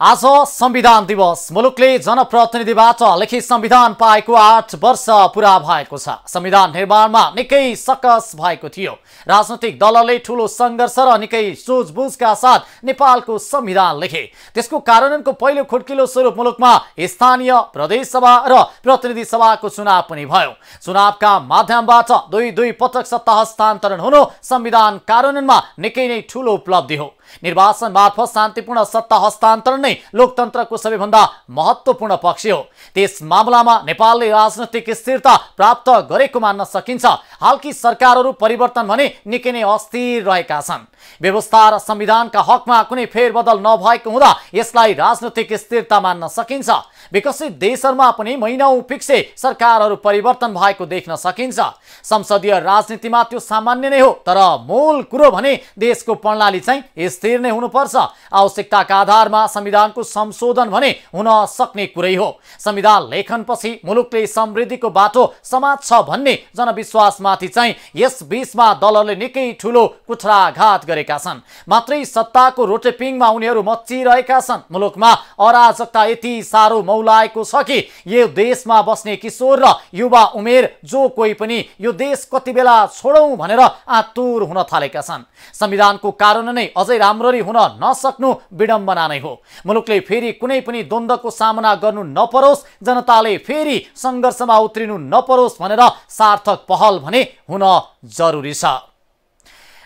आज संविधान दिवस। मुलुकले जनप्रतिनिधिबाट लिखित संविधान पाएको 8 वर्ष पूरा भएको छ। संविधान निर्माणमा निकै सकस भएको थियो। राजनैतिक दलहरूले ठूलो सङ्घर्ष र निकै सोचबुझका साथ नेपालको संविधान लेखे। त्यसको कार्यान्वयनको पहिलो खुड्किलो स्वरूप मुलुकमा स्थानीय प्रदेश सभा र प्रतिनिधि सभाको चुनाव पनि भयो। चुनावका माध्यमबाट दुई पटक सत्ता हस्तान्तरण हुनु संविधान कार्यान्वयनमा निकै नै ठूलो उपलब्धि हो। निर्वाचन मार्फत शान्तिपूर्ण सत्ता हस्तान्तरण नै लोकतन्त्रको सबैभन्दा महत्त्वपूर्ण पक्ष हो। त्यस मामलामा नेपालले राजनैतिक स्थिरता प्राप्त गरेको मान्न सकिन्छ। हालकी सरकारहरू परिवर्तन भने निकै नै अस्थिर रहेका छन्। व्यवस्था र संविधानका हकमा कुनै फेरबदल नभएको हुँदा यसलाई राजनैतिक स्थिरता मान्न सकिन्छ। विकसित देशहरूमा पनि महिनौं पिछे सरकारहरू परिवर्तन भएको देख्न सकिन्छ। संसदीय राजनीतिमा त्यो सामान्य नै हो, तर मूल कुरो भने देशको प्रणाली चाहिँ स्थिर नै हुनुपर्छ। आवश्यकताका आधारमा संविधानको संशोधन भने हुन सक्ने कुरै हो। संविधान लेखनपछि मुलुकले समृद्धिको बाटो समात्छ भन्ने जनविश्वासमाथि चाहिँ यस बीचमा दलहरूले निकै ठूलो कुठाराघात गरेका छन्। मात्रै सत्ताको रोटेपिङमा उनीहरू मच्चिरहेका छन्। मुलुकमा अराजकता यति साह्रो मौलाएको छ कि यो देशमा बस्ने किशोर र युवा उमेर जो कोही पनि यो देश कति बेला छोडौं भनेर आतुर हुन थालेका छन्। संविधानको कारण नै अझै राम्ररी हुन नसक्नु विडम्बना नै हो। मुलुकले फेरि कुनै पनि द्वन्द्वको सामना गर्नु नपरोस्, जनताले फेरि सङ्घर्षमा उत्रिनु नपरोस् भनेर सार्थक पहल भने हुन जरुरी छ।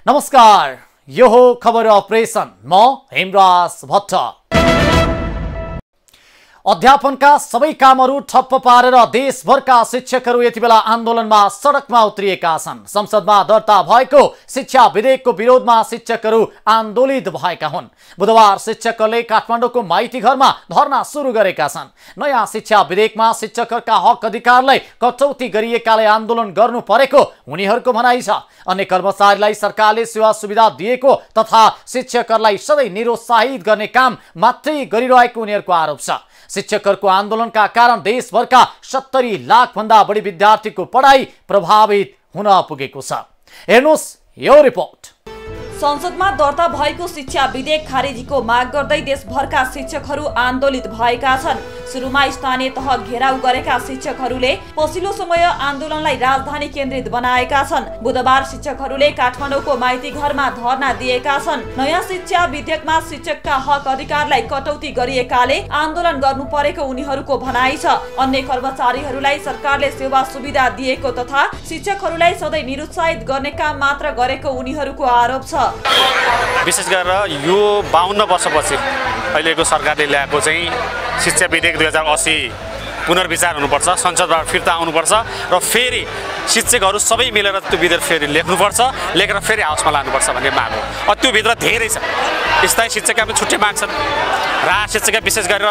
नमस्कार, यो हो खबर अपरेसन। म हेमराज भट्ट। अध्यापनका सबै कामहरू ठप्प पारेर देशभरका शिक्षकहरू यति बेला आन्दोलनमा सडकमा उत्रिएका छन्। संसदमा दर्ता भएको शिक्षा विधेयकको विरोधमा शिक्षकहरू आन्दोलित भएका हुन्। बुधबार शिक्षकहरूले काठमाडौँको माइती घरमा धरना सुरु गरेका छन्। नयाँ शिक्षा विधेयकमा शिक्षकहरूका हक अधिकारलाई कटौती गरिएकाले आन्दोलन गर्नु परेको उनीहरूको भनाइ छ। अन्य कर्मचारीलाई सरकारले सेवा सुविधा दिएको तथा शिक्षकहरूलाई सधैँ निरुत्साहित गर्ने काम मात्रै गरिरहेको उनीहरूको आरोप छ। शिक्षकहरूको आन्दोलनका कारण देशभरका 70 लाख भन्दा बढी विद्यार्थीको पढाइ प्रभावित हुन पुगेको छ। हेर्नुस् यो रिपोर्ट। संसदमा दर्ता भएको शिक्षा विधेयक खारेजीको माग गर्दै देशभरका शिक्षकहरू आन्दोलित भएका छन्। सुरुमा स्थानीय तह घेराउ गरेका शिक्षकहरूले पछिल्लो समय आन्दोलनलाई राजधानी केन्द्रित बनाएका छन्। बुधबार शिक्षकहरूले काठमाडौँको माइती घरमा धरना दिएका छन्। नयाँ शिक्षा विधेयकमा शिक्षकका हक अधिकारलाई कटौती गरिएकाले आन्दोलन गर्नु परेको उनीहरूको भनाइ छ। अन्य कर्मचारीहरूलाई सरकारले सेवा सुविधा दिएको तथा शिक्षकहरूलाई सधैँ निरुत्साहित गर्ने काम मात्र गरेको उनीहरूको आरोप छ। विशेष गरेर यो 52 वर्षपछि अहिलेको सरकारले ल्याएको चाहिँ शिक्षा विधेयक 2080 पुनर्विचार हुनुपर्छ, संसदबाट फिर्ता आउनुपर्छ र फेरि शिक्षकहरू सबै मिलेर त्यो विधेयक फेरि लेख्नुपर्छ, लेखेर फेरि हाउसमा लानुपर्छ भन्ने माग हो। त्यो भित्र धेरै छ। स्थायी शिक्षकका पनि छुट्टै माग छन्। राज शिक्षकका विशेष गरेर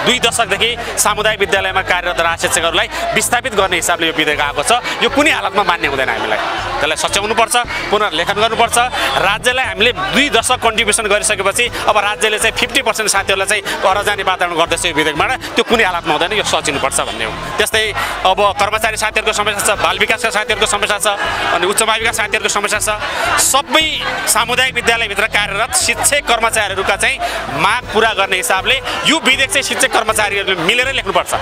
2 दशकदेखि सामुदायिक विद्यालयमा कार्यरत राज शिक्षकहरूलाई विस्थापित गर्ने हिसाबले यो विधेयक आएको छ। यो कुनै हालतमा मान्य हुँदैन। हामीलाई त्यसलाई सच्याउनुपर्छ, पुनर्लेखन गर्नुपर्छ। राज्यलाई हामीले 2 दशक कन्ट्रिब्युसन गरिसकेपछि अब राज्यले चाहिँ 50% साथीहरूलाई चाहिँ घर जाने वातावरण गर्दैछ यो विधेयकबाट। त्यो कुनै हालतमा हुँदैन, यो सचिनुपर्छ भन्ने हो। त्यस्तै अब कर्मचारी साथीहरूको समस्या छ, बाल विकासका साथीहरूको समस्या छ, अनि उच्च माध्यमिकका साथीहरूको समस्या छ। सबै सामुदायिक विद्यालयभित्र कार्यरत शिक्षक कर्मचारीहरूका चाहिँ माग पूरा गर्ने हिसाबले यो विधेयक चाहिँ शिक्षक कर्मचारीहरूले मिलेर लेख्नुपर्छ।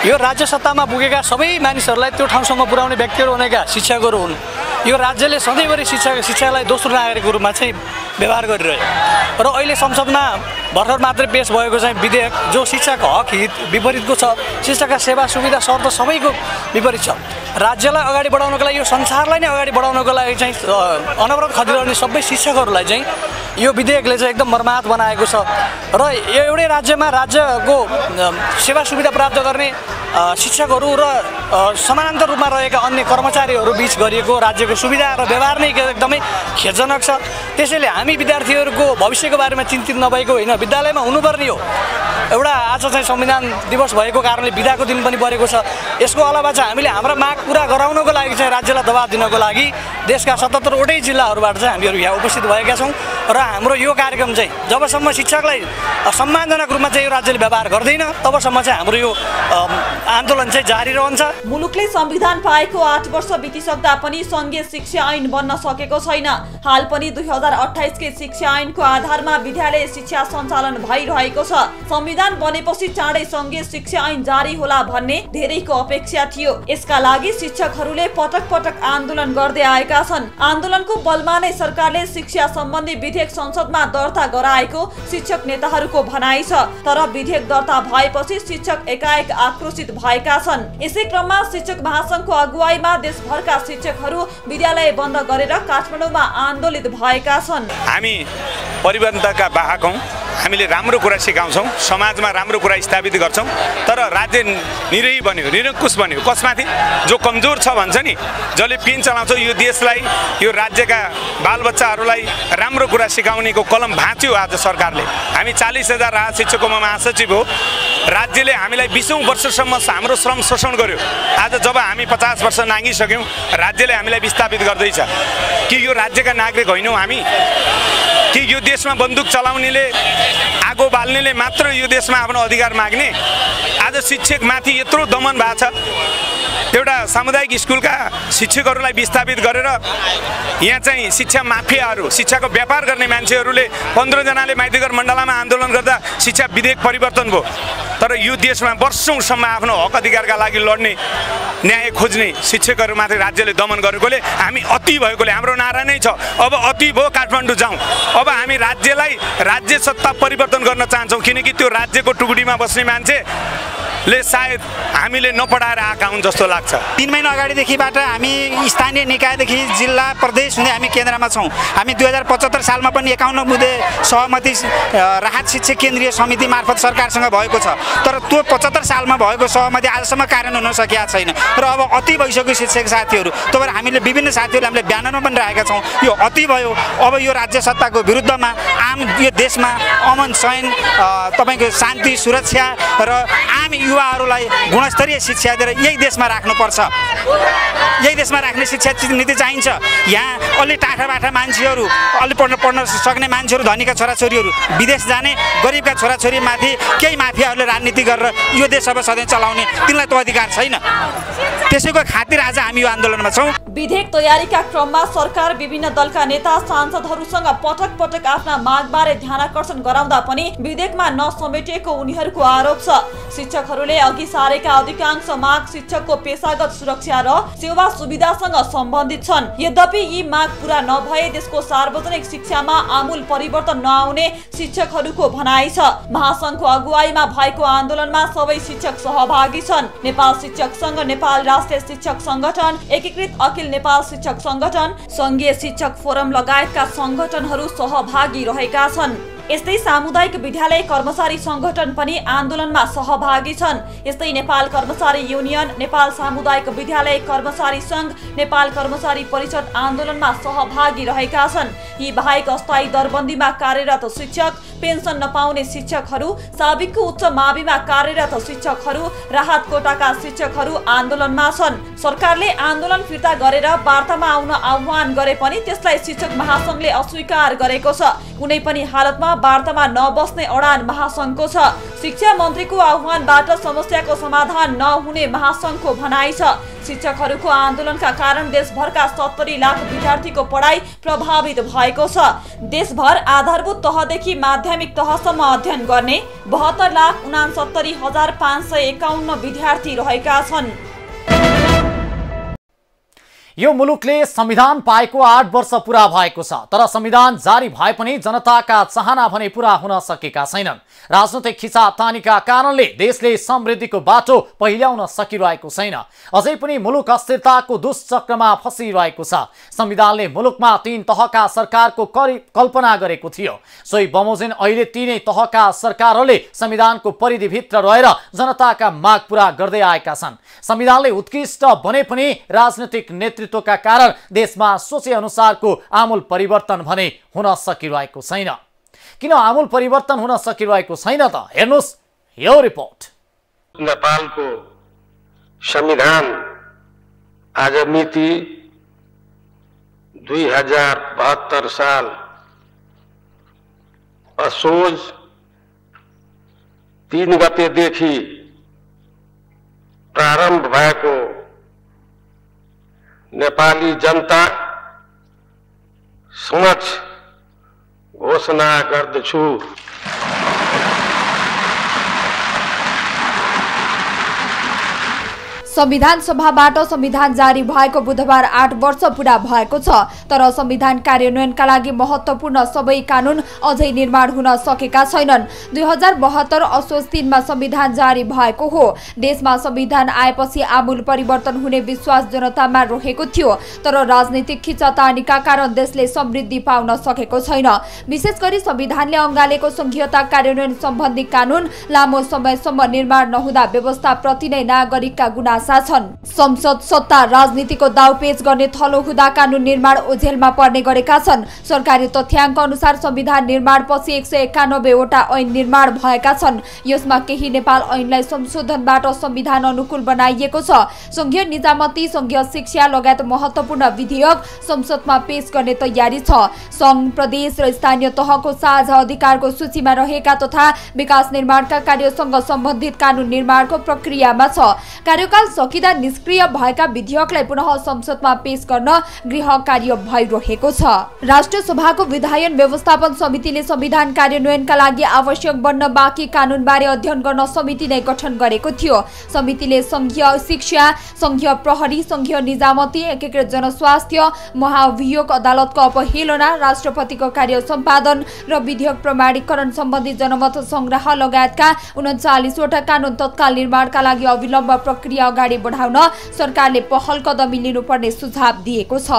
यो राज्य सत्तामा पुगेका सबै मानिसहरूलाई त्यो ठाउँसम्म पुर्याउने व्यक्तिहरू भनेका शिक्षकहरू हुन्। यो राज्यले सधैँभरि शिक्षालाई दोस्रो नागरिकको रूपमा चाहिँ व्यवहार गरिरह्यो र अहिले संसदमा भर्खर मात्रै पेश भएको चाहिँ विधेयक जो शिक्षाको हक हित विपरीतको छ, शिक्षाका सेवा सुविधा शर्त सबैको विपरीत छ। राज्यलाई अगाडि बढाउनको लागि, यो संसारलाई नै अगाडि बढाउनको लागि चाहिँ अनवरत खटिरहने सबै शिक्षकहरूलाई चाहिँ यो विधेयकले चाहिँ एकदम मर्माहत बनाएको छ र एउटै राज्यमा राज्यको सेवा सुविधा प्राप्त गर्ने शिक्षकहरू र समानान्तर रूपमा रहेका अन्य कर्मचारीहरू बीच गरिएको राज्यको सुविधा र व्यवहार नै एकदमै खेदजनक छ। त्यसैले हामी विद्यार्थीहरूको भविष्यको बारेमा चिन्तित नभएको होइन, विद्यालयमा हुनुपर्ने हो। एउटा आज चाहिँ संविधान दिवस भएको कारणले बिदाको दिन पनि परेको छ। यसको अलावा चाहिँ हामीले हाम्रा माग पूरा गराउनको लागि चाहिँ राज्यलाई दबाब दिनको लागि देशका 77 वटै जिल्लाहरूबाट चाहिँ हामीहरू यहाँ उपस्थित भएका छौँ र हाम्रो यो कार्यक्रम चाहिँ जबसम्म शिक्षकलाई सम्मानजनक रूपमा चाहिँ यो राज्यले व्यवहार गर्दैन तबसम्म चाहिँ हाम्रो यो आन्दोलन चाहिँ जारी रहन्छ। मुलुकले संविधान पाएको 8 वर्ष बितिसक्दा पनि संघीय शिक्षा ऐन बन्न सकेको छैन। हाल पनि 2028 के शिक्षा ऐनको आधारमा विद्यालय शिक्षा सञ्चालन भइरहेको छ। संविधान बनेपछि चाँडै संघीय शिक्षा ऐन जारी होला भन्ने धेरैको अपेक्षा थियो। यसका लागि शिक्षकहरूले पटक पटक आन्दोलन गर्दै आएका छन्। आन्दोलनको बलमा नै सरकारले शिक्षा सम्बन्धी विधेयक संसदमा दर्ता गराएको शिक्षक नेताहरूको भनाइ छ। तर विधेयक दर्ता भएपछि शिक्षक एकाएक आक्रोशित भएका छन्। यसै क्रममा शिक्षक महासंघको अगुवाईमा देशभरका शिक्षकहरू विद्यालय बन्द गरेर काठमाडौँमा आन्दोलित भएका छन्। हामी परिवर्तनका वाहक हौं। हामीले राम्रो कुरा सिकाउँछौं, समाजमा राम्रो कुरा स्थापित गर्छौं। तर राज्य निरही बन्यो, निरङ्कुश बन्यो। कसमाथि? जो कमजोर छ भन्छ नि, जसले पेन चलाउँछ। यो देशलाई, यो राज्यका बालबच्चाहरूलाई राम्रो कुरा सिकाउनेको कलम भाँच्यो आज सरकारले। हामी 40,000 राहत शिक्षकको महासचिव हो। राज्यले हामीलाई 20औं वर्षसम्म हाम्रो श्रम शोषण गर्यो। आज जब हामी 50 वर्ष नागिसक्यौं, राज्यले हामीलाई विस्थापित गर्दैछ। कि यो राज्यका नागरिक होइनौँ हामी? कि यो देशमा बन्दुक चलाउनेले, आगो बाल्नेले मात्र यो देशमा आफ्नो अधिकार माग्ने? आज शिक्षकमाथि यत्रो दमन भएको छ। एउटा सामुदायिक स्कुलका शिक्षकहरूलाई विस्थापित गरेर यहाँ चाहिँ शिक्षा माफियाहरू, शिक्षाको व्यापार गर्ने मान्छेहरूले 15 जनाले माइतीघर मण्डलामा आन्दोलन गर्दा शिक्षा विधेयक परिवर्तन भयो। तर यो देशमा वर्षौंसम्म आफ्नो हक अधिकारका लागि लड्ने, न्याय खोज्ने शिक्षकहरूमाथि राज्यले दमन गरेकोले हामी अति भएकोले हाम्रो नारा नै छ, अब अति भयो, काठमाडौँ जाउँ। अब हामी राज्यलाई, राज्य सत्ता परिवर्तन गर्न चाहन्छौँ। किनकि त्यो राज्यको टुकडीमा बस्ने मान्छेले सायद हामीले नपढाएर आएका हुन् जस्तो लाग्छ। 3 महिना अगाडिदेखिबाट हामी स्थानीय निकायदेखि जिल्ला प्रदेश हुँदै हामी केन्द्रमा छौँ। हामी 2075 सालमा पनि 51 बुँदे सहमति राहत शिक्षक केन्द्रीय समिति मार्फत सरकारसँग भएको छ। तर त्यो 75 सालमा भएको सहमति आजसम्म कार्यान्वयन हुन सकेका छैन। र अब अति भइसक्यो शिक्षक साथीहरू। त्यो भएर हामीले विभिन्न साथीहरूले हामीले ब्यानरमा पनि राखेका छौँ, यो अति भयो। अब यो राज्य सत्ताको विरुद्धमा आम यो देशमा अमन चयन, तपाईँको शान्ति सुरक्षा र आम युवाहरूलाई गुणस्तरीय शिक्षा दिएर यही देशमा राख्नुपर्छ। यही देशमा राख्ने शिक्षा नीति चाहिन्छ। यहाँ अलि टाढाबाट मान्छेहरू, अलि पढ्न सक्ने मान्छेहरू, धनीका छोराछोरीहरू विदेश जाने, गरिबका छोराछोरीमाथि केही माफियाहरूले राजनीति गरेर यो देश अब सधैँ चलाउने, तिनलाई त्यो अधिकार छैन। त्यसैको खातिर आज हामी यो आन्दोलनमा छौँ। विधेयक तयारीका क्रममा सरकार विभिन्न दलका नेता सांसदहरूसँग पटक पटक आफ्ना मागबारे ध्यानाकर्षण गराउँदा पनि विधेयकमा नसमेटिएको उनीहरूको आरोप छ। शिक्षकहरूले अघि सारेका अधिकांश माग शिक्षकको पेशागत सुरक्षा र सेवा सुविधासँग सम्बन्धित छन्। यद्यपि यी माग पूरा नभए देशको सार्वजनिक शिक्षामा आमूल परिवर्तन नआउने शिक्षकहरूको भनाइ छ। महासंघको अगुवाईमा भएको आन्दोलनमा सबै शिक्षक सहभागी छन्। नेपाल शिक्षक संघ, नेपाल राष्ट्रिय शिक्षक संगठन, एकीकृत अखिल नेपाल शिक्षक संगठन, संघीय शिक्षक फोरम लगायतका संगठनहरू सहभागी रहेका छन्। यस्तै सामुदायिक विद्यालय कर्मचारी संगठन पनि आन्दोलनमा सहभागी छन्। यस्तै नेपाल कर्मचारी युनियन, नेपाल सामुदायिक विद्यालय कर्मचारी संघ, नेपाल कर्मचारी परिषद आन्दोलनमा सहभागी रहेका छन्। यी बाहेक अस्थायी दरबन्दीमा कार्यरत शिक्षक, पेन्सन नपाउने शिक्षकहरू, साबिकको उच्च माविमा कार्यरत शिक्षकहरू, राहत कोटाका शिक्षकहरू आन्दोलनमा छन्। सरकारले आन्दोलन फिर्ता गरेर वार्तामा आउन आह्वान गरे पनि त्यसलाई शिक्षक महासंघले अस्वीकार गरेको छ। कुनै पनि हालतमा वार्तामा नबस्ने अडान महासंघको छ। शिक्षा मन्त्रीको आह्वानबाट समस्याको समाधान नहुने महासंघको भनाइ छ। शिक्षकहरूको आन्दोलनका कारण देशभरका 70 लाख विद्यार्थीको पढाइ प्रभावित भएको छ। देशभर आधारभूत तहदेखि माध्यमिक तहसम्म अध्ययन गर्ने 72,69,551 विद्यार्थी रहेका छन्। यो मुलुकले संविधान पाएको 8 वर्ष पूरा भएको छ। तर संविधान जारी भए पनि जनताका चाहना भने पूरा हुन सकेका छैनन्। राजनैतिक खिचातानीका कारणले देशले समृद्धिको बाटो पहिल्याउन सकिरहेको छैन। अझै पनि मुलुक अस्थिरताको दुष्चक्रमा फसिरहेको छ। संविधानले मुलुकमा 3 तहका सरकारको कल्पना गरेको थियो। सोही बमोजिम अहिले तीनै तहका सरकारहरूले संविधानको परिधिभित्र रहेर जनताका माग पूरा गर्दै आएका छन्। संविधानले उत्कृष्ट बने पनि राजनीतिक नेतृत्वका कारण देशमा सोचे अनुसारको आमूल परिवर्तन भने हुन सकिरहेको छैन। किन आमूल परिवर्तन हुन सकिरहेको छैन त हेर्नुस् यो रिपोर्ट। नेपालको संविधान आज मिति 2072 साल असोज 3 गतेदेखि प्रारम्भ भएको नेपाली जनता समक्ष घोषणा गर्दछु। संविधान सभाबाट संविधान जारी भएको बुधबार 8 वर्ष पूरा भएको छ, तर संविधान कार्यान्वयनका लागि महत्त्वपूर्ण सबै कानून अझै निर्माण हुन सकेका छैनन्। 2072 असोज 3 मा संविधान जारी भएको हो। देशमा संविधान आएपछि आमूल परिवर्तन हुने विश्वास जनतामा रहेको थियो, तर राजनीतिक खिचातानीका कारण देशले समृद्धि पाउन सकेको छैन। विशेष गरी संविधानले अँगालेको संघीयता कार्यान्वयन सम्बन्धी कानून लामो समयसम्म निर्माण नहुँदा व्यवस्थाप्रति नै नागरिकका गुनासा छन्। संसद सत्ता राजनीतिको दाउपेच गर्ने थलो हुँदा कानून निर्माण ओझेलमा पर्ने गरेका छन्। सरकारी तथ्याङ्क अनुसार संविधान निर्माणपछि 191 वटा ऐन निर्माण भएका छन्। यसमा केही नेपाल ऐनलाई संशोधनबाट संविधान अनुकूल बनाइएको छ। संघीय निजामती, संघीय शिक्षा लगायत महत्त्वपूर्ण विधेयक संसदमा पेश गर्ने तयारी छ। संघ, प्रदेश र स्थानीय तहको साझा अधिकारको सूचीमा रहेका तथा विकास निर्माणका कार्यसँग सम्बन्धित कानून निर्माणको प्रक्रियामा छ। कार्यकाल सकिँदा निष्क्रिय भएका विधेयकलाई पुनः संसदमा पेश गर्न गृह कार्य भइरहेको छ। राष्ट्रिय सभाको विधायन व्यवस्थापन समितिले संविधान कार्यान्वयनका लागि आवश्यक बन्न बाँकी कानूनबारे अध्ययन गर्न समिति नै गठन गरेको थियो। समितिले संघीय शिक्षा, संघीय प्रहरी, संघीय निजामती, एकीकृत जनस्वास्थ्य, महाअभियोग अदालतको अपहेलना, राष्ट्रपतिको कार्य सम्पादन र विधेयक प्रमाणीकरण सम्बन्धी जनमत संग्रह लगायतका 39 वटा कानून तत्काल निर्माणका लागि अविलम्ब प्रक्रिया अगाडि बढाउन सरकारले पहल कदमी लिनुपर्ने सुझाव दिएको छ।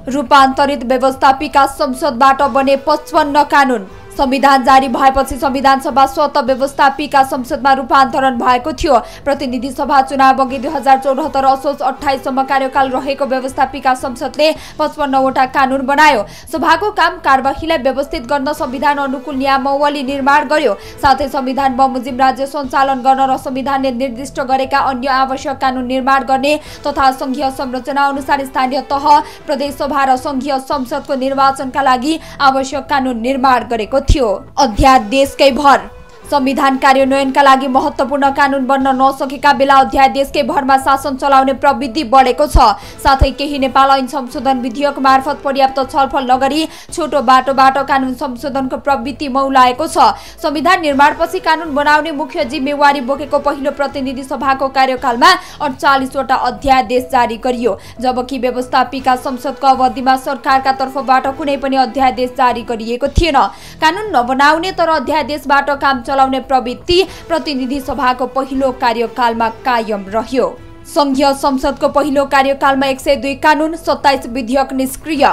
रूपान्तरित व्यवस्थापिका संसदबाट बने 55 कानून। संविधान जारी भएपछि संविधान सभा स्वतः व्यवस्थापिका संसदमा रूपान्तरण भएको थियो। प्रतिनिधि सभा चुनाव अघि 2074 असोज 28 सम्म कार्यकाल रहेको व्यवस्थापिका संसदले 55 वटा कानून बनायो। सभाको काम कारबाहीलाई व्यवस्थित गर्न संविधान अनुकूल नियमावली निर्माण गर्यो। साथै संविधान बमोजिम राज्य सञ्चालन गर्न र संविधानले निर्दिष्ट गरेका अन्य आवश्यक कानून निर्माण गर्ने तथा संघीय संरचना अनुसार स्थानीय तह, प्रदेश सभा र संघीय संसदको निर्वाचनका लागि आवश्यक कानून निर्माण गरेको थियो। अध्यादेशकै भर। संविधान कार्यान्वयनका लागि महत्त्वपूर्ण कानून बन्न नसकेका बेला अध्यादेशकै भरमा शासन चलाउने प्रवृत्ति बढेको छ। साथै केही नेपाल ऐन संशोधन विधेयक मार्फत पर्याप्त छलफल नगरी छोटो बाटोबाट कानून संशोधनको प्रवृत्ति मौलाएको छ। संविधान निर्माणपछि कानून बनाउने मुख्य जिम्मेवारी बोकेको पहिलो प्रतिनिधि सभाको कार्यकालमा 48 वटा अध्यादेश जारी गरियो, जबकि व्यवस्थापिका संसदको अवधिमा सरकारका तर्फबाट कुनै पनि अध्यादेश जारी गरिएको थिएन। कानून नबनाउने तर अध्यादेशबाट काम चलाउने प्रवृत्ति प्रतिनिधि सभाको पहिलो कार्यकालमा कायम रह्यो। संघीय संसदको पहिलो कार्यकालमा 102 कानून, 27 विधेयक निष्क्रिय।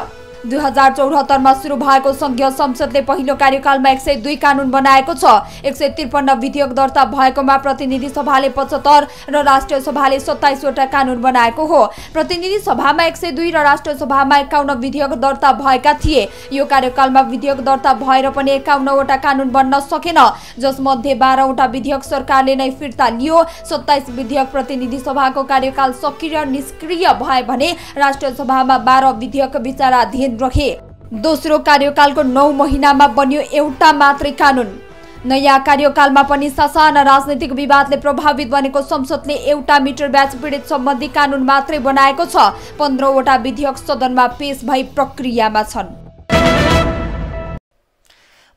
2074 मा सुरु भएको संघीय संसदले पहिलो कार्यकालमा 102 कानून बनाएको छ। 153 विधेयक दर्ता भएकोमा प्रतिनिधि सभाले 75 र राष्ट्रिय सभाले 27 वटा कानून बनाएको हो। प्रतिनिधि सभामा 102 र राष्ट्रिय सभामा 51 विधेयक दर्ता भएका थिए। यो कार्यकालमा विधेयक दर्ता भएर पनि 51 वटा कानून बन्न सकेन, जसमध्ये 12 वटा विधेयक सरकारले नै फिर्ता लियो। 27 विधेयक प्रतिनिधि सभाको कार्यकाल सकिएर निष्क्रिय भए भने राष्ट्रिय सभामा 12 विधेयक विचाराधीन रहे। दोस्रो कार्यकालको 9 महिनामा बन्यो एउटा मात्रै कानून। नयाँ कार्यकालमा पनि सासाना राजनीतिक विवादले प्रभावित बनेको संसदले एउटा मिटर ब्याज पीडित सम्बन्धी कानून मात्रै बनाएको छ। 15 वटा विधेयक सदनमा पेश भई प्रक्रियामा छन्।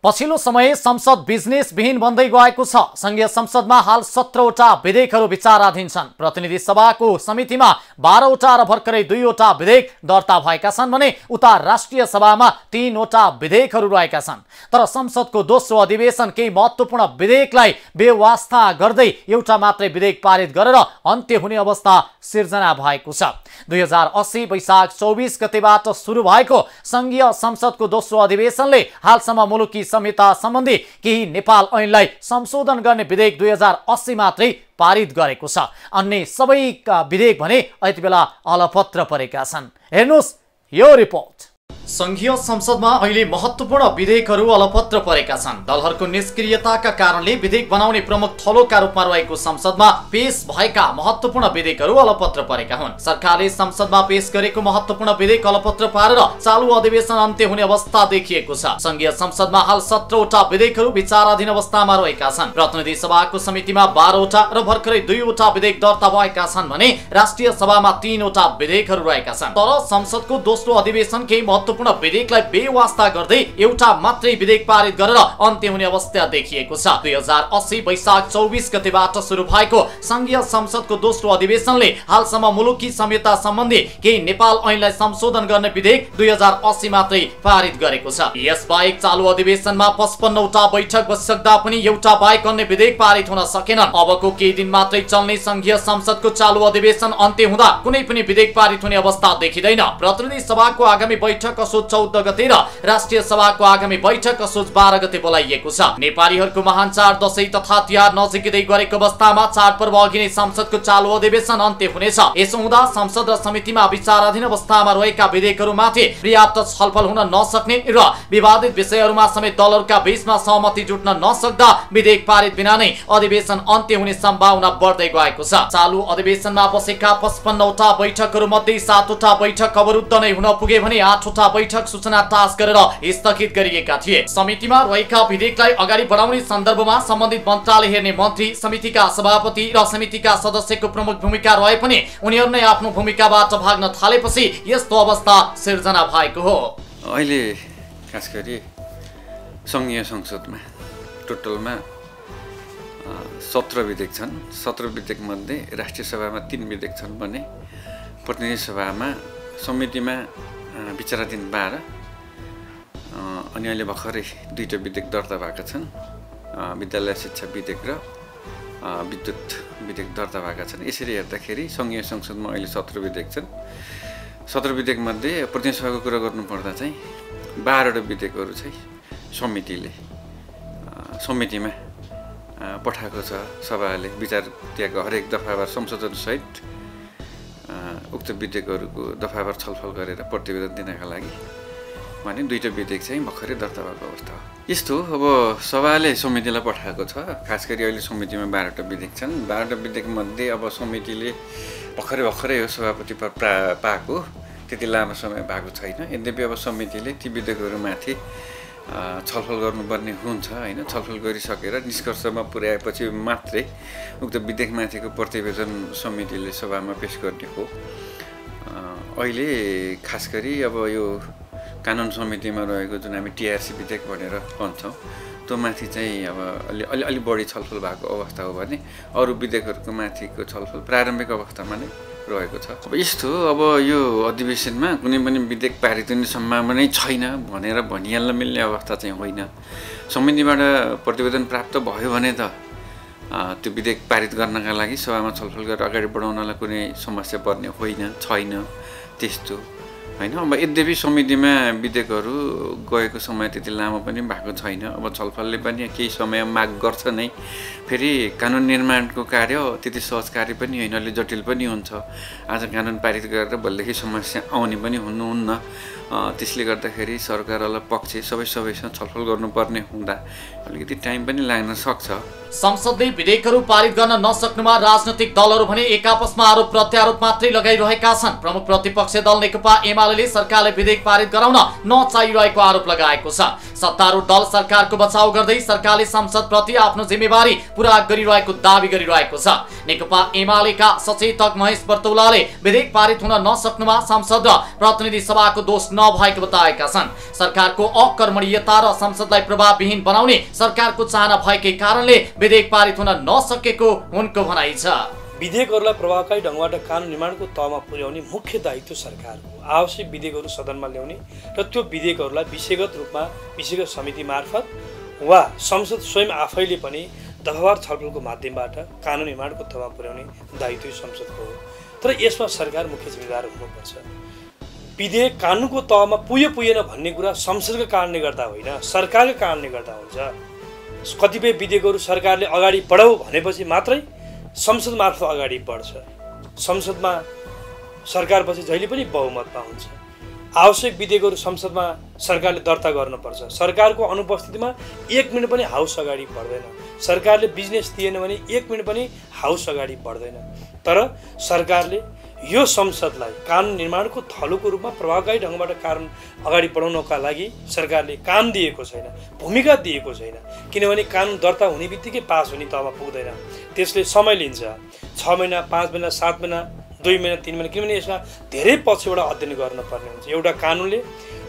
पछिल्लो समय संसद बिजनेस विहीन बन्दै गएको छ। संघीय संसदमा हाल 17 वटा विधेयकहरू विचाराधीन छन्। प्रतिनिधि सभाको समितिमा 12 वटा र भर्खरै 2 वटा विधेयक दर्ता भएका छन् भने उता राष्ट्रिय सभामा 3 वटा विधेयकहरू रहेका छन्। तर संसदको दोस्रो अधिवेशन केही महत्त्वपूर्ण विधेयकलाई बेवास्ता गर्दै एउटा मात्रै विधेयक पारित गरेर अन्त्य हुने अवस्था सिर्जना भएको छ। 2080 वैशाख 24 गतेबाट सुरु भएको संघीय संसदको दोस्रो अधिवेशनले हालसम्म मुलुकी संहिता सम्बन्धी केही नेपाल ऐनलाई संशोधन गर्ने विधेयक 2080 मात्रै पारित गरेको छ। अन्य सबै विधेयक भने यति बेला अलपत्र परेका छन्। हेर्नुस् यो रिपोर्ट। संघीय संसदमा अहिले महत्त्वपूर्ण विधेयकहरू अलपत्र परेका छन्। दलहरूको निष्क्रियताका कारणले विधेयक बनाउने प्रमुख थलोका रूपमा रहेको संसदमा पेश भएका महत्त्वपूर्ण विधेयकहरू अलपत्र परेका हुन्। सरकारले संसदमा पेश गरेको महत्त्वपूर्ण विधेयक अलपत्र पारेर चालु अधिवेशन अन्त्य हुने अवस्था देखिएको छ। संघीय संसदमा हाल 17 वटा विधेयकहरू विचाराधीन अवस्थामा रहेका छन्। प्रतिनिधि सभाको समितिमा 12 वटा र भर्खरै 2 वटा विधेयक दर्ता भएका छन् भने राष्ट्रिय सभामा 3 वटा विधेयकहरू रहेका छन्। तर संसदको दोस्रो अधिवेशन केही महत्त्वपूर्ण विधेयकलाई बेवास्ता गर्दै एउटा मात्रै विधेयक पारित गरेर अन्त्य हुने अवस्था देखिएको छ। 2080 वैशाख 24 गतेबाट सुरु भएको संघीय संसदको दोस्रो अधिवेशनले हालसम्म मुलुकी संहिता सम्बन्धी केही नेपाल ऐनलाई संशोधन गर्ने विधेयक 2080 मात्रै पारित गरेको छ। यसबाहेक चालु अधिवेशनमा 55 वटा बैठक बसिसक्दा पनि एउटा बाहेक अन्य विधेयक पारित हुन सकेनन्। अबको केही दिन मात्रै चल्ने संघीय संसदको चालु अधिवेशन अन्त्य हुँदा कुनै पनि विधेयक पारित हुने अवस्था देखिँदैन। प्रतिनिधि सभाको आगामी बैठक असोज 14 गते र राष्ट्रिय सभाको आगामी बैठक असोज 12 गते बोलाइएको छ। नेपालीहरूको महान चाड दशैं तथा तिहार नजिकै गरेको अवस्थामा चाडपर्व अघि नै संसदको चालु अधिवेशन अन्त्य हुनेछ। यसो हुँदा संसद र समितिमा विचाराधीन अवस्थामा रहेका विधेयकहरूमाथि पर्याप्त छलफल हुन नसक्ने र विवादित विषयहरूमा समेत दलहरूका बीचमा सहमति जुट्न नसक्दा विधेयक पारित बिना नै अधिवेशन अन्त्य हुने सम्भावना बढ्दै गएको छ। चालु अधिवेशनमा बसेका 55 वटा बैठकहरू मध्ये 7 वटा बैठक अवरुद्ध नै हुन पुगे भने 8 वटा बैठक सूचना टास गरेर स्थगित गरिएका थिए। समितिमा रहेका विधेयकलाई अगाडि बढाउने सन्दर्भमा सम्बन्धित मन्त्रालय हेर्ने मन्त्री, समितिका सभापति र समितिका सदस्यको प्रमुख भूमिका रहे पनि उनीहरू नै आफ्नो भूमिकाबाट भाग्न थालेपछि यस्तो अवस्था सिर्जना भएको हो। अहिले खास गरी संघीय संसदमा टोटलमा 17 विधेयक छन्। 17 विधेयक मध्ये राष्ट्रिय सभामा 3 विधेयक छन् भने प्रतिनिधि सभामा समितिमा विचाराधीन 12 अनि अहिले भर्खरै 2टा विधेयक दर्ता भएका छन्। विद्यालय शिक्षा विधेयक र विद्युत विधेयक दर्ता भएका छन्। यसरी हेर्दाखेरि संघीय संसदमा अहिले 17 विधेयक छन्। 17 विधेयक मध्ये प्रतिनिधि सभाको कुरा गर्नुपर्दा चाहिँ 12वटा विधेयकहरू चाहिँ समितिमा पठाएको छ। सभाले विचार दिएको हरेक दफावार संशोधन सहित उक्त विधेयकहरूको दफावार छलफल गरेर प्रतिवेदन दिनका लागि भने 2टा विधेयक चाहिँ भर्खरै दर्ता भएको अवस्था हो। यस्तो अब सभाले समितिलाई पठाएको छ। खास गरी अहिले समितिमा 12वटा विधेयक छन्। 12वटा विधेयक मध्ये अब समितिले भर्खरै हो सभापति पाएको, त्यति लामो समय भएको छैन। यद्यपि अब समितिले ती विधेयकहरूमाथि छलफल गर्नुपर्ने हुन्छ हैन। छलफल गरिसकेर निष्कर्षमा पुर्याएपछि मात्रै उक्त विधेयकमाथिको प्रतिवेदन समितिले सभामा पेश गर्ने हो। अहिले खास गरी अब यो कानुन समितिमा रहेको जुन हामी टिआरसी विधेयक भनेर भन्छौँ त्यो माथि चाहिँ अब अलि बढी छलफल भएको अवस्था हो भने अरू विधेयकहरूको माथिको छलफल प्रारम्भिक अवस्थामा नै रहेको छ। अब यस्तो अब यो अधिवेशनमा कुनै पनि विधेयक पारित हुने सम्भावना छैन भनेर भनिहाल्न मिल्ने अवस्था चाहिँ होइन। समितिबाट प्रतिवेदन प्राप्त भयो भने त त्यो विधेयक पारित गर्नका लागि सभामा छलफल गरेर अगाडि बढाउनलाई कुनै समस्या पर्ने छैन त्यस्तो हैन। अब यद्यपि समितिमा विधेयकहरू गएको समय त्यति लामो पनि भएको छैन। अब छलफलले पनि केही समय माग गर्छ नै। फेरि कानुन निर्माणको कार्य त्यति सहज कार्य पनि होइन, अलि जटिल पनि हुन्छ। आज कानुन पारित गरेर भोलिदेखि समस्या आउने पनि हुनुहुन्न। त्यसले गर्दाखेरि सरकारवाला पक्ष सबैसँग छलफल गर्नुपर्ने हुँदा अलिकति टाइम पनि लाग्न सक्छ। संसदले विधेयकहरू पारित गर्न नसक्नुमा राजनैतिक दलहरू भने एक आपसमा आरोप प्रत्यारोप मात्रै लगाइरहेका छन्। प्रमुख प्रतिपक्षी दल नेकपा एमाले सरकारले विधेयक पारित गराउन नचाहिरहेको आरोप लगाएको छ। सत्तारूढ दल सरकारको बचाउ गर्दै सरकारले संसदप्रति आफ्नो जिम्मेवारी पूरा गरिरहेको दावी गरिरहेको छ। नेकपा एमालेका सचेतक महेश बर्तौलाले विधेयक पारित हुन नसक्नुमा संसद र प्रतिनिधि सभाको दोष नभएको बताएका छन्। सरकारको अकर्मण्यता र संसदलाई प्रभावविहीन बनाउने सरकारको चाहना भएकै कारणले विधेयक पारित हुन नसकेको उनको भनाइ छ। विधेयकहरूलाई प्रभावकारी ढङ्गबाट कानुन निर्माणको तहमा पुर्याउने मुख्य दायित्व सरकारको। आवश्यक विधेयकहरू सदनमा ल्याउने र त्यो विधेयकहरूलाई विषयगत रूपमा विषयगत समिति मार्फत वा संसद स्वयं आफैले पनि दफावार छलफलको माध्यमबाट कानुन निर्माणको तहमा पुर्याउने दायित्व संसदको हो। तर यसमा सरकार मुख्य जिम्मेदार हुनुपर्छ। विधेयक कानुनको तहमा पुगेन भन्ने कुरा संसदको कारणले गर्दा होइन, सरकारको कारणले गर्दा हुन्छ। कतिपय विधेयकहरू सरकारले अगाडि बढाऊ भनेपछि मात्रै संसद मार्फत अगाडि बढ्छ। संसदमा सरकारपछि जहिले पनि बहुमतमा हुन्छ। आवश्यक विधेयकहरू संसदमा सरकारले दर्ता गर्नुपर्छ। सरकारको अनुपस्थितिमा 1 मिनट पनि हाउस अगाडि बढ्दैन। सरकारले बिजनेस दिएन भने 1 मिनट पनि हाउस अगाडि बढ्दैन। तर सरकारले यो संसदलाई कानुन निर्माणको थलोको रूपमा प्रभावकारी ढङ्गबाट कानुन अगाडि बढाउनका लागि सरकारले काम दिएको छैन, भूमिका दिएको छैन। किनभने कानुन दर्ता हुने बित्तिकै पास हुने तहमा पुग्दैन, त्यसले समय लिन्छ। 6 महिना, 5 महिना, 7 महिना, 2 महिना, 3 महिना, किनभने यसमा धेरै पक्षबाट अध्ययन गर्नुपर्ने हुन्छ। एउटा कानुनले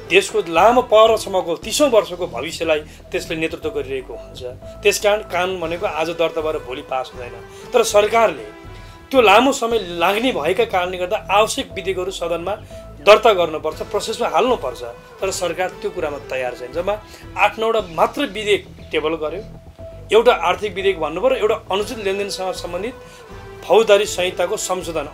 देशको लामो परसम्मको 30औं वर्षको भविष्यलाई त्यसले नेतृत्व गरिरहेको हुन्छ। त्यसकारण कानुन भनेको आज दर्ता भएर भोलि पास हुँदैन। तर सरकारले त्यो लामो समय लाग्ने भएका कारणले गर्दा आवश्यक विधेयकहरू सदनमा दर्ता गर्नुपर्छ, प्रोसेसमा हाल्नुपर्छ। तर सरकार त्यो कुरामा तयार छैन। जम्मा 8-9वटा मात्र विधेयक टेबल गर्यो। एउटा आर्थिक विधेयक भन्नु पर्यो, एउटा अनुचित लेनदेनसँग सम्बन्धित फौजदारी संहिताको संशोधन,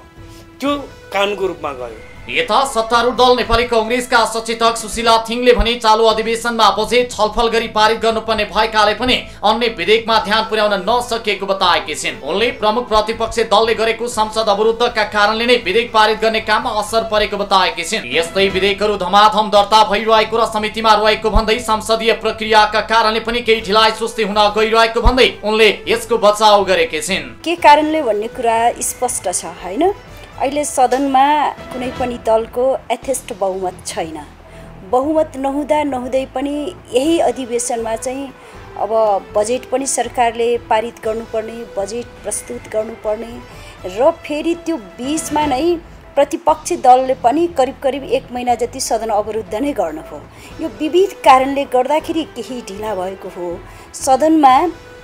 त्यो कानुनको रूपमा गयो। यता सत्तारूढ दल नेपाली कांग्रेसका सचेतक सुशीला थिङले भने चालु अधिवेशनमा बजेट छलफल गरी पारित गर्नुपर्ने भएकाले पनि अन्य विधेयकमा ध्यान पुर्याउन नसकेको बताएकी छिन्। उनले प्रमुख प्रतिपक्षी दलले गरेको संसद अवरुद्धका कारणले नै विधेयक पारित गर्ने काममा असर परेको बताएकी छिन्। यस्तै विधेयकहरू धमाधम दर्ता भइरहेको र समितिमा रहेको भन्दै संसदीय प्रक्रियाका कारणले पनि केही ढिलाइ सुस्ती हुन गइरहेको भन्दै उनले यसको बचाउ गरेकी छिन्। के कारणले भन्ने कुरा स्पष्ट छ हैन। अहिले सदनमा कुनै पनि दलको यथेष्ट बहुमत छैन। बहुमत नहुँदै पनि यही अधिवेशनमा चाहिँ अब बजेट पनि सरकारले पारित गर्नुपर्ने, बजेट प्रस्तुत गर्नुपर्ने र फेरि त्यो बीचमा नै प्रतिपक्षी दलले पनि करिब 1 महिना जति सदन अवरुद्ध नै गर्नु हो। यो विविध कारणले गर्दाखेरि केही ढिला भएको हो। सदनमा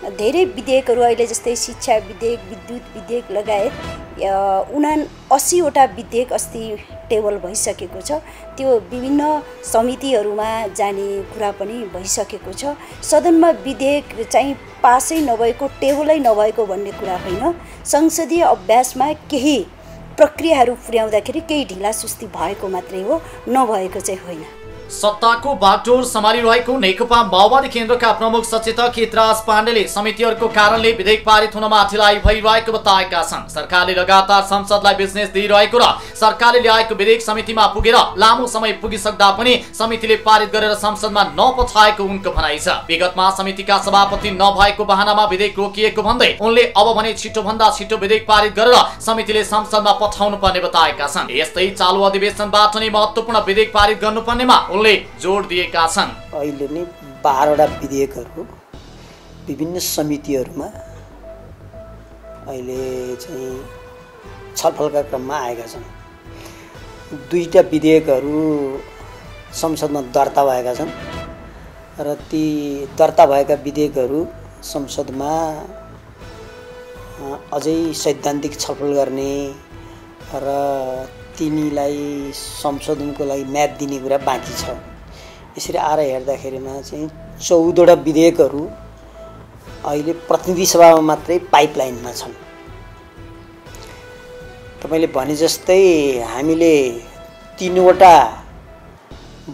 धेरै विधेयकहरू अहिले जस्तै शिक्षा विधेयक, विद्युत विधेयक लगायत 79वटा विधेयक अस्ति टेबल भइसकेको छ। त्यो विभिन्न समितिहरूमा जाने कुरा पनि भइसकेको छ। सदनमा विधेयक चाहिँ पासै नभएको, टेबलै नभएको भन्ने कुरा होइन। संसदीय अभ्यासमा केही प्रक्रियाहरू पुर्याउँदाखेरि केही ढिला सुस्ती भएको मात्रै हो, नभएको चाहिँ होइन। सत्ताको बागडोर सम्हालिरहेको नेकपा माओवादी केन्द्रका प्रमुख सचेतक हितराज पाण्डेले समितिहरूको कारणले विधेयक पारित हुनमा ढिलाइ भइरहेको बताएका छन्। सरकारले लगातार संसदलाई बिजनेस दिइरहेको र सरकारले ल्याएको विधेयक समितिमा पुगेर लामो समय पुगिसक्दा पनि समितिले पारित गरेर संसदमा नपठाएको उनको भनाइ छ। विगतमा समितिका सभापति नभएको बहानामा विधेयक रोकिएको भन्दै उनले अब भने छिटोभन्दा छिटो विधेयक पारित गरेर समितिले संसदमा पठाउनु पर्ने बताएका छन्। यस्तै चालु अधिवेशनबाट नै महत्त्वपूर्ण विधेयक पारित गर्नुपर्नेमा जोड दिएका छन्। अहिले नै 12वटा विधेयकहरू विभिन्न समितिहरूमा अहिले चाहिँ छलफलका क्रममा आएका छन्। 2टा विधेयकहरू संसदमा दर्ता भएका छन् र ती दर्ता भएका विधेयकहरू संसदमा अझै सैद्धान्तिक छलफल गर्ने र तिनीलाई संशोधनको लागि म्याद दिने कुरा बाँकी छ। यसरी आएर हेर्दाखेरिमा चाहिँ 14वटा विधेयकहरू अहिले प्रतिनिधि सभामा मात्रै पाइपलाइनमा छन्। तपाईले भने जस्तै हामीले 3वटा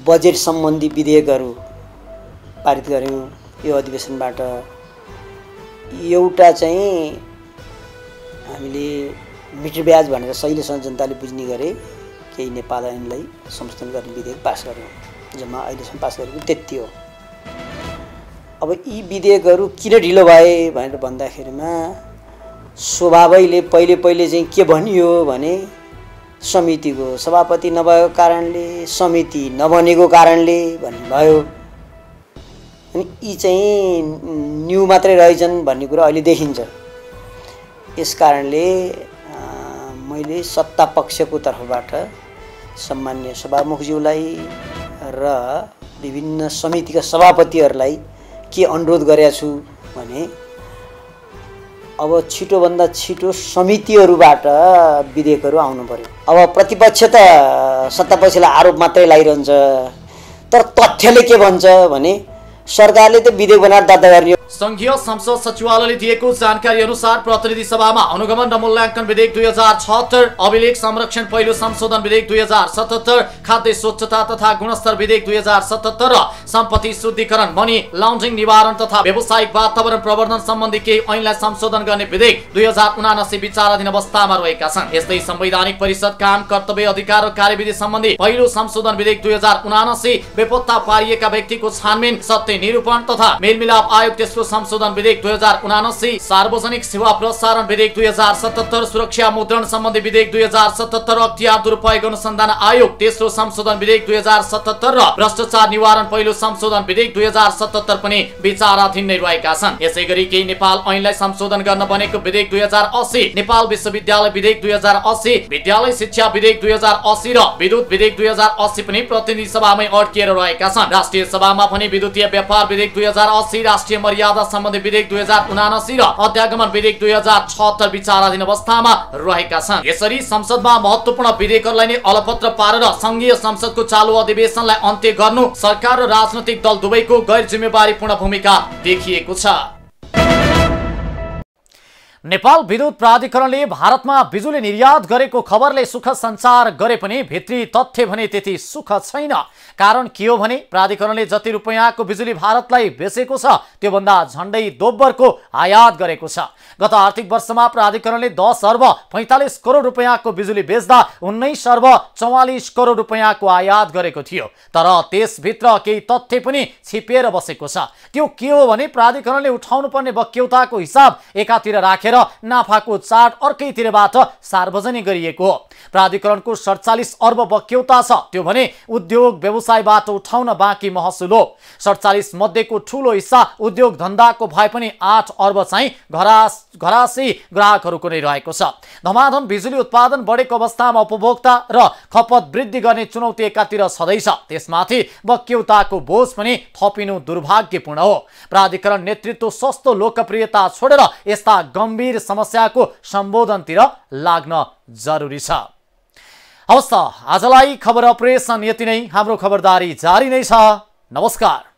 बजेट सम्बन्धी विधेयकहरू पारित गर्यौं यो अधिवेशनबाट। एउटा चाहिँ हामीले मिटर ब्याज भनेर सहिलेसँग जनताले बुझ्ने गरे केही नेपाल ऐनलाई संशोधन गर्ने विधेयक पास गर्यौं। जम्मा अहिलेसम्म पास गरेको त्यति हो। अब यी विधेयकहरू किन ढिलो भए भनेर भन्दाखेरिमा स्वभावैले पहिले चाहिँ के भनियो भने समितिको सभापति नभएको कारणले, समिति नबनेको कारणले भन्नुभयो। अनि यी चाहिँ न्यू मात्रै रहेछन् भन्ने कुरा अहिले देखिन्छ। यस कारणले मैले सत्ता पक्षको तर्फबाट सम्मान्य सभामुखज्यूलाई र विभिन्न समितिका सभापतिहरूलाई के अनुरोध गरेको छु भने अब छिटोभन्दा छिटो समितिहरूबाट विधेयकहरू आउनु पर्यो। अब प्रतिपक्ष त सत्तापक्षलाई आरोप मात्रै लगाइरहन्छ, तर तथ्यले के भन्छ भने सरकारले त विधेयक बनाएर दर्ता गर्ने संघीय संसद सचिवालयले दिएको जानकारी अनुसार प्रतिनिधि सभामा अनुगमन र मूल्याङ्कन विधेयक 2076, अभिलेख संरक्षण पहिलो संशोधन विधेयक 2077, खाद्य स्वच्छता तथा गुणस्तर विधेयक 2077 र सम्पत्ति शुद्धिकरण, मनी लन्ड्रिङ निवारण तथा व्यावसायिक वातावरण प्रवर्धन सम्बन्धी केही ऐनलाई संशोधन गर्ने विधेयक 2079 विचाराधीन अवस्थामा रहेका छन्। यस्तै संवैधानिक परिषद काम, कर्तव्य, अधिकार र कार्यविधि सम्बन्धी पहिलो संशोधन विधेयक 2079, बेपत्ता पारिएका व्यक्तिको छानबिन, सत्य निरूपण तथा मेलमिलाप आयोग तेस्रो संशोधन विधेयक 2079, सार्वजनिक सेवा प्रसारण विधेयक 2077, सुरक्षा मुद्रण सम्बन्धी विधेयक 2077, अख्तियार दुरुपयोग अनुसन्धान आयोग तेस्रो संशोधन विधेयक 2077 र भ्रष्टाचार निवारण पहिलो संशोधन विधेयक 2077 पनि विचाराधीन नै रहेका छन्। यसैगरी केही नेपाल ऐनलाई संशोधन गर्न बनेको विधेयक 2080, नेपाल विश्वविद्यालय विधेयक 2080, विद्यालय शिक्षा विधेयक 2080 र विद्युत विधेयक 2080 पनि प्रतिनिधि सभामै अड्किएर रहेका छन्। राष्ट्रिय सभामा पनि विद्युतीय व्यापार विधेयक 2080, राष्ट्रिय मर्यादा सम्बन्धी विधेयक 2079 र अध्यागमन विधेयक 2076 विचाराधीन अवस्थामा रहेका छन्। यसरी संसदमा महत्त्वपूर्ण विधेयकहरूलाई नै अलपत्र पारेर संघीय संसदको चालु अधिवेशनलाई अन्त्य गर्नु सरकार र राजनैतिक दल दुवैको गैर जिम्मेवारीपूर्ण भूमिका देखिएको छ। नेपाल विद्युत प्राधिकरणले भारतमा बिजुली निर्यात गरेको खबरले सुख सञ्चार गरे पनि भित्री तथ्य भने त्यति सुख छैन। कारण के हो भने प्राधिकरणले जति रुपैयाँको बिजुली भारतलाई बेचेको छ त्योभन्दा झण्डै दोब्बरको आयात गरेको छ। गत आर्थिक वर्षमा प्राधिकरणले 10 अर्ब 45 करोड रुपैयाँको बिजुली बेच्दा 19 अर्ब 44 करोड रुपैयाँको आयात गरेको थियो। तर त्यसभित्र केही तथ्य पनि छिपिएर बसेको छ। त्यो के हो भने प्राधिकरणले उठाउनु पर्ने बक्यौताको हिसाब एकातिर राखेर नाफाको चार्ट अर्कैतिरबाट सार्वजनिक गरिएको हो। प्राधिकरणको 47 अर्ब बक्यौता छ, त्यो भने उद्योग व्यवसायबाट उठाउन बाँकी महसुल हो। 47 मध्येको ठूलो हिस्सा उद्योग धन्दाको भए पनि 8 अर्ब चाहिँ घरासी ग्राहकहरूको नै रहेको छ। धमाधम बिजुली उत्पादन बढेको अवस्थामा उपभोक्ता र खपत वृद्धि गर्ने चुनौती एकातिर छँदैछ, त्यसमाथि बक्यौताको बोझ पनि थपिनु दुर्भाग्यपूर्ण हो। प्राधिकरण नेतृत्व सस्तो लोकप्रियता छोडेर यस्ता गम्भीर समस्याको सम्बोधनतिर लाग्न जरुरी छ। हवस् त, आजलाई खबर अपरेसन यति नै। हाम्रो खबरदारी जारी नै छ। नमस्कार।